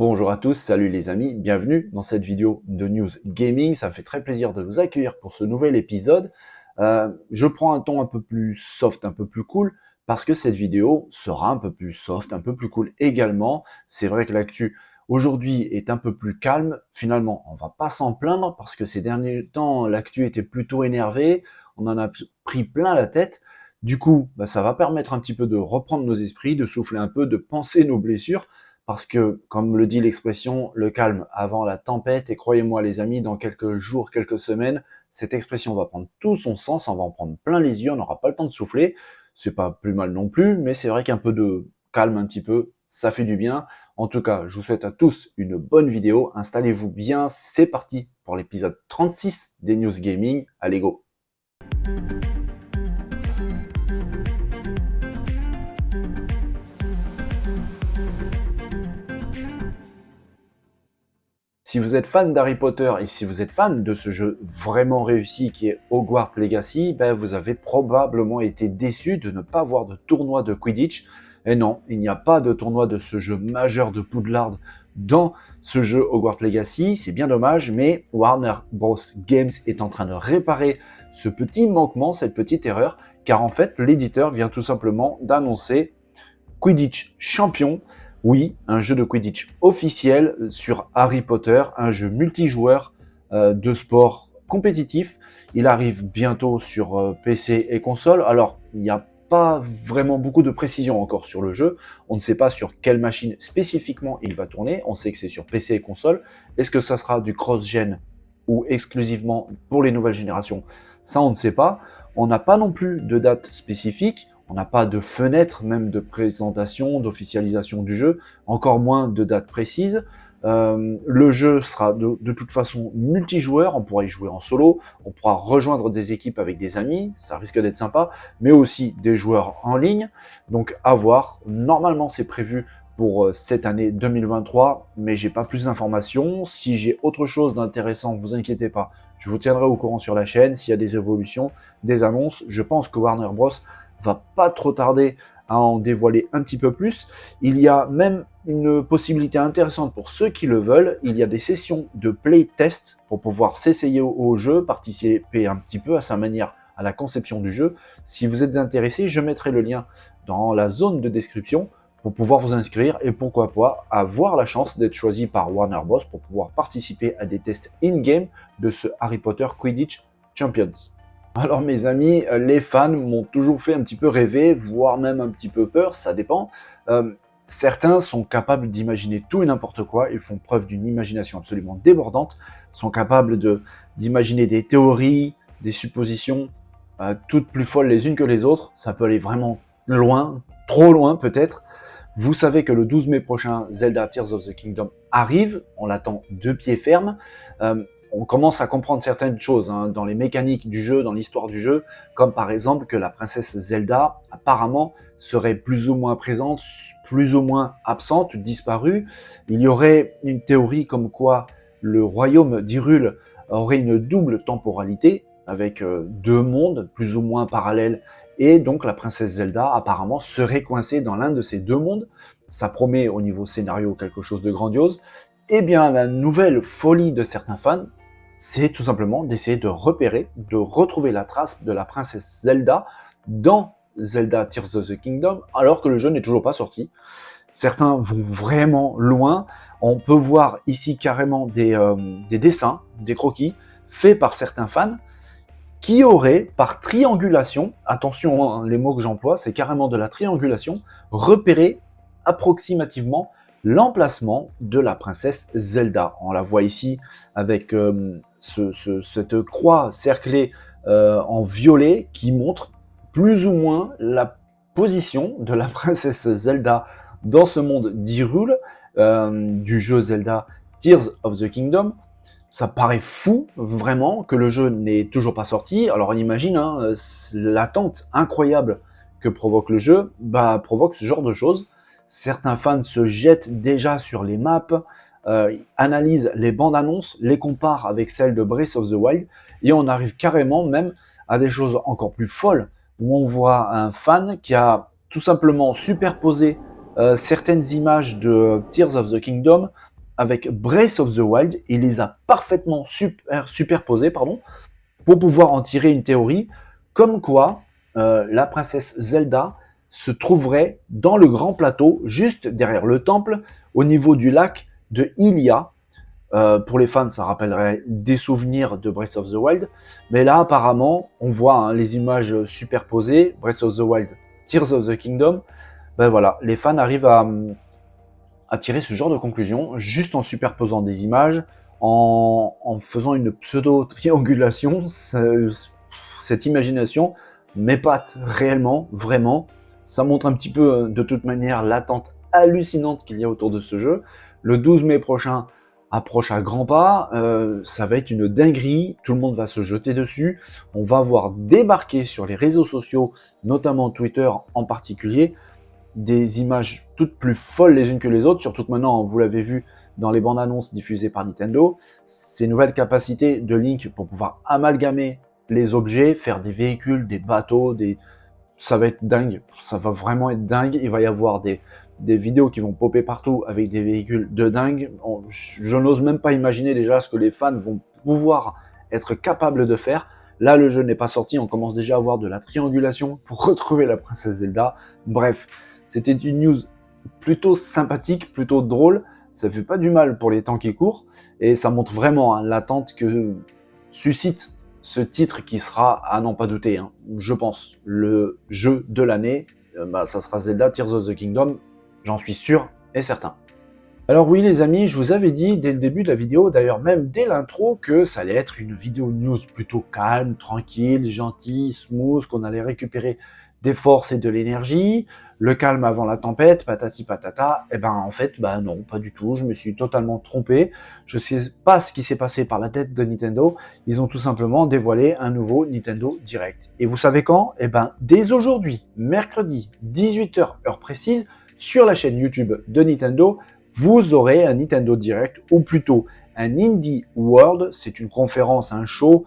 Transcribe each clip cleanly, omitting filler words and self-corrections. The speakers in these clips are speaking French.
Bonjour à tous, salut les amis, bienvenue dans cette vidéo de News Gaming. Ça me fait très plaisir de vous accueillir pour ce nouvel épisode. Je prends un ton un peu plus soft, un peu plus cool, parce que cette vidéo sera un peu plus soft, un peu plus cool également. C'est vrai que l'actu aujourd'hui est un peu plus calme. Finalement, on va pas s'en plaindre, parce que ces derniers temps, l'actu était plutôt énervée. On en a pris plein la tête. Du coup, ça va permettre un petit peu de reprendre nos esprits, de souffler un peu, de penser nos blessures. Parce que, comme le dit l'expression, le calme avant la tempête, et croyez-moi les amis, dans quelques jours, quelques semaines, cette expression va prendre tout son sens, on va en prendre plein les yeux, on n'aura pas le temps de souffler, c'est pas plus mal non plus, mais c'est vrai qu'un peu de calme un petit peu, ça fait du bien. En tout cas, je vous souhaite à tous une bonne vidéo, installez-vous bien, c'est parti pour l'épisode 36 des News Gaming, allez go. Si vous êtes fan d'Harry Potter et si vous êtes fan de ce jeu vraiment réussi qui est Hogwarts Legacy, vous avez probablement été déçu de ne pas voir de tournoi de Quidditch. Et non, il n'y a pas de tournoi de ce jeu majeur de Poudlard dans ce jeu Hogwarts Legacy. C'est bien dommage, mais Warner Bros. Games est en train de réparer ce petit manquement, cette petite erreur, car en fait, l'éditeur vient tout simplement d'annoncer Quidditch Champion. Oui, un jeu de Quidditch officiel sur Harry Potter, un jeu multijoueur de sport compétitif. Il arrive bientôt sur PC et console. Alors, il n'y a pas vraiment beaucoup de précision encore sur le jeu. On ne sait pas sur quelle machine spécifiquement il va tourner. On sait que c'est sur PC et console. Est-ce que ça sera du cross-gen ou exclusivement pour les nouvelles générations? Ça, on ne sait pas. On n'a pas non plus de date spécifique. On n'a pas de fenêtre même de présentation, d'officialisation du jeu, encore moins de date précise. Le jeu sera de toute façon multijoueur, on pourra y jouer en solo, on pourra rejoindre des équipes avec des amis, ça risque d'être sympa, mais aussi des joueurs en ligne, donc à voir. Normalement c'est prévu pour cette année 2023, mais j'ai pas plus d'informations. Si j'ai autre chose d'intéressant, vous inquiétez pas, je vous tiendrai au courant sur la chaîne, s'il y a des évolutions, des annonces. Je pense que Warner Bros va pas trop tarder à en dévoiler un petit peu plus. Il y a même une possibilité intéressante pour ceux qui le veulent. Il y a des sessions de playtest pour pouvoir s'essayer au jeu, participer un petit peu à sa manière à la conception du jeu. Si vous êtes intéressé, je mettrai le lien dans la zone de description pour pouvoir vous inscrire et pourquoi pas avoir la chance d'être choisi par Warner Bros pour pouvoir participer à des tests in-game de ce Harry Potter Quidditch Champions. Alors mes amis, les fans m'ont toujours fait un petit peu rêver, voire même un petit peu peur, ça dépend. Certains sont capables d'imaginer tout et n'importe quoi, ils font preuve d'une imagination absolument débordante, sont capables d'imaginer des théories, des suppositions, toutes plus folles les unes que les autres. Ça peut aller vraiment loin, trop loin peut-être. Vous savez que le 12 mai prochain, Zelda Tears of the Kingdom arrive, on l'attend de pied ferme. On commence à comprendre certaines choses dans les mécaniques du jeu, dans l'histoire du jeu, comme par exemple que la princesse Zelda, apparemment, serait plus ou moins présente, plus ou moins absente, disparue. Il y aurait une théorie comme quoi le royaume d'Hyrule aurait une double temporalité, avec deux mondes plus ou moins parallèles, et donc la princesse Zelda, apparemment, serait coincée dans l'un de ces deux mondes. Ça promet au niveau scénario quelque chose de grandiose. Eh bien, la nouvelle folie de certains fans, c'est tout simplement d'essayer de repérer, de retrouver la trace de la princesse Zelda dans Zelda Tears of the Kingdom, alors que le jeu n'est toujours pas sorti. Certains vont vraiment loin. On peut voir ici carrément des dessins, des croquis, faits par certains fans, qui auraient, par triangulation, attention, les mots que j'emploie, c'est carrément de la triangulation, repéré approximativement l'emplacement de la princesse Zelda. On la voit ici avec cette croix cerclée en violet qui montre plus ou moins la position de la princesse Zelda dans ce monde d'Hyrule, du jeu Zelda Tears of the Kingdom. Ça paraît fou, vraiment, que le jeu n'est toujours pas sorti. Alors on imagine, l'attente incroyable que provoque le jeu, provoque ce genre de choses. Certains fans se jettent déjà sur les maps, analysent les bandes annonces, les comparent avec celles de Breath of the Wild, et on arrive carrément même à des choses encore plus folles, où on voit un fan qui a tout simplement superposé certaines images de Tears of the Kingdom avec Breath of the Wild, il les a parfaitement superposés, pour pouvoir en tirer une théorie, comme quoi la princesse Zelda se trouverait dans le grand plateau, juste derrière le temple, au niveau du lac de Hylia. Pour les fans, ça rappellerait des souvenirs de Breath of the Wild. Mais là, apparemment, on voit les images superposées, Breath of the Wild, Tears of the Kingdom. Ben voilà, les fans arrivent à tirer ce genre de conclusion juste en superposant des images, en faisant une pseudo-triangulation. Cette imagination m'épate réellement, vraiment. Ça montre un petit peu, de toute manière, l'attente hallucinante qu'il y a autour de ce jeu. Le 12 mai prochain approche à grands pas, ça va être une dinguerie, tout le monde va se jeter dessus, on va voir débarquer sur les réseaux sociaux, notamment Twitter en particulier, des images toutes plus folles les unes que les autres, surtout que maintenant, vous l'avez vu dans les bandes annonces diffusées par Nintendo, ces nouvelles capacités de Link pour pouvoir amalgamer les objets, faire des véhicules, des bateaux, ça va être dingue, ça va vraiment être dingue, il va y avoir des vidéos qui vont popper partout avec des véhicules de dingue. Je n'ose même pas imaginer déjà ce que les fans vont pouvoir être capables de faire. Là, le jeu n'est pas sorti, on commence déjà à avoir de la triangulation pour retrouver la princesse Zelda. Bref, c'était une news plutôt sympathique, plutôt drôle. Ça fait pas du mal pour les temps qui courent et ça montre vraiment l'attente que suscite ce titre qui sera, à n'en pas douter, je pense, le jeu de l'année. Ça sera Zelda Tears of the Kingdom, j'en suis sûr et certain. Alors oui les amis, je vous avais dit dès le début de la vidéo, d'ailleurs même dès l'intro, que ça allait être une vidéo news plutôt calme, tranquille, gentille, smooth, qu'on allait récupérer des forces et de l'énergie, le calme avant la tempête, patati patata. Et ben en fait, non, pas du tout, je me suis totalement trompé. Je sais pas ce qui s'est passé par la tête de Nintendo, ils ont tout simplement dévoilé un nouveau Nintendo Direct. Et vous savez quand? Eh ben dès aujourd'hui, mercredi, 18h heure précise, sur la chaîne YouTube de Nintendo, vous aurez un Nintendo Direct, ou plutôt un Indie World. C'est une conférence, un show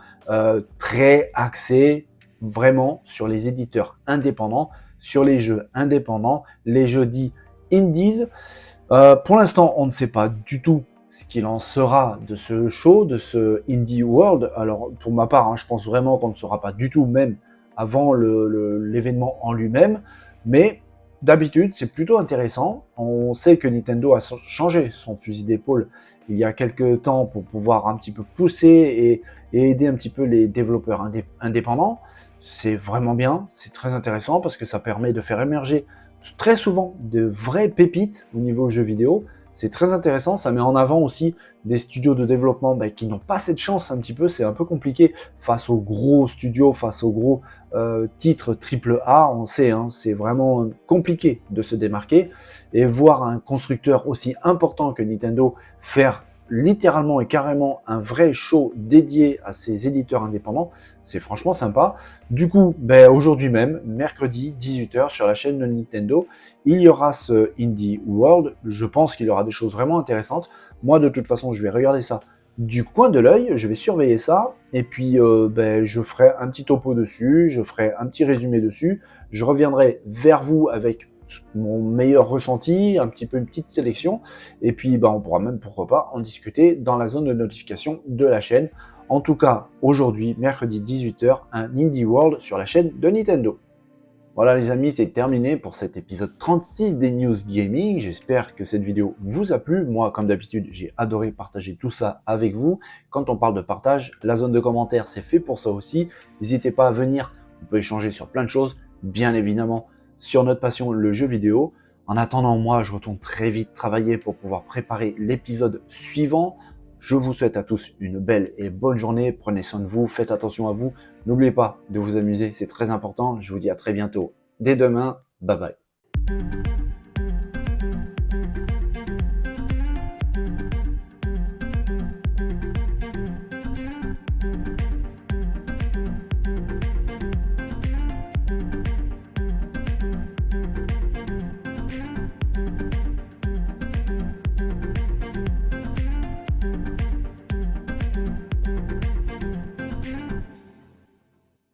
très axé vraiment sur les éditeurs indépendants, sur les jeux indépendants, les jeux dits indies. Pour l'instant, on ne sait pas du tout ce qu'il en sera de ce show, de ce Indie World. Alors, pour ma part, je pense vraiment qu'on ne saura pas du tout, même avant l'événement en lui-même. Mais d'habitude, c'est plutôt intéressant. On sait que Nintendo a changé son fusil d'épaule il y a quelques temps pour pouvoir un petit peu pousser et aider un petit peu les développeurs indépendants. C'est vraiment bien, c'est très intéressant parce que ça permet de faire émerger très souvent de vraies pépites au niveau jeux vidéo. C'est très intéressant, ça met en avant aussi des studios de développement qui n'ont pas cette chance un petit peu, c'est un peu compliqué face aux gros studios, face aux gros titres AAA, on sait, c'est vraiment compliqué de se démarquer et voir un constructeur aussi important que Nintendo faire littéralement et carrément un vrai show dédié à ses éditeurs indépendants, c'est franchement sympa. Du coup, aujourd'hui même, mercredi 18h sur la chaîne de Nintendo, il y aura ce Indie World. Je pense qu'il y aura des choses vraiment intéressantes. Moi, de toute façon, je vais regarder ça du coin de l'œil, je vais surveiller ça, et puis je ferai un petit topo dessus, je ferai un petit résumé dessus, je reviendrai vers vous avec mon meilleur ressenti, un petit peu une petite sélection, et puis on pourra même, pourquoi pas, en discuter dans la zone de notification de la chaîne. En tout cas, aujourd'hui, mercredi 18h, un Indie World sur la chaîne de Nintendo. Voilà les amis, c'est terminé pour cet épisode 36 des News Gaming. J'espère que cette vidéo vous a plu. Moi, comme d'habitude, j'ai adoré partager tout ça avec vous. Quand on parle de partage, la zone de commentaires, c'est fait pour ça aussi. N'hésitez pas à venir, on peut échanger sur plein de choses, bien évidemment, sur notre passion, le jeu vidéo. En attendant, moi, je retourne très vite travailler pour pouvoir préparer l'épisode suivant. Je vous souhaite à tous une belle et bonne journée. Prenez soin de vous, faites attention à vous. N'oubliez pas de vous amuser, c'est très important. Je vous dis à très bientôt. Dès demain, bye bye.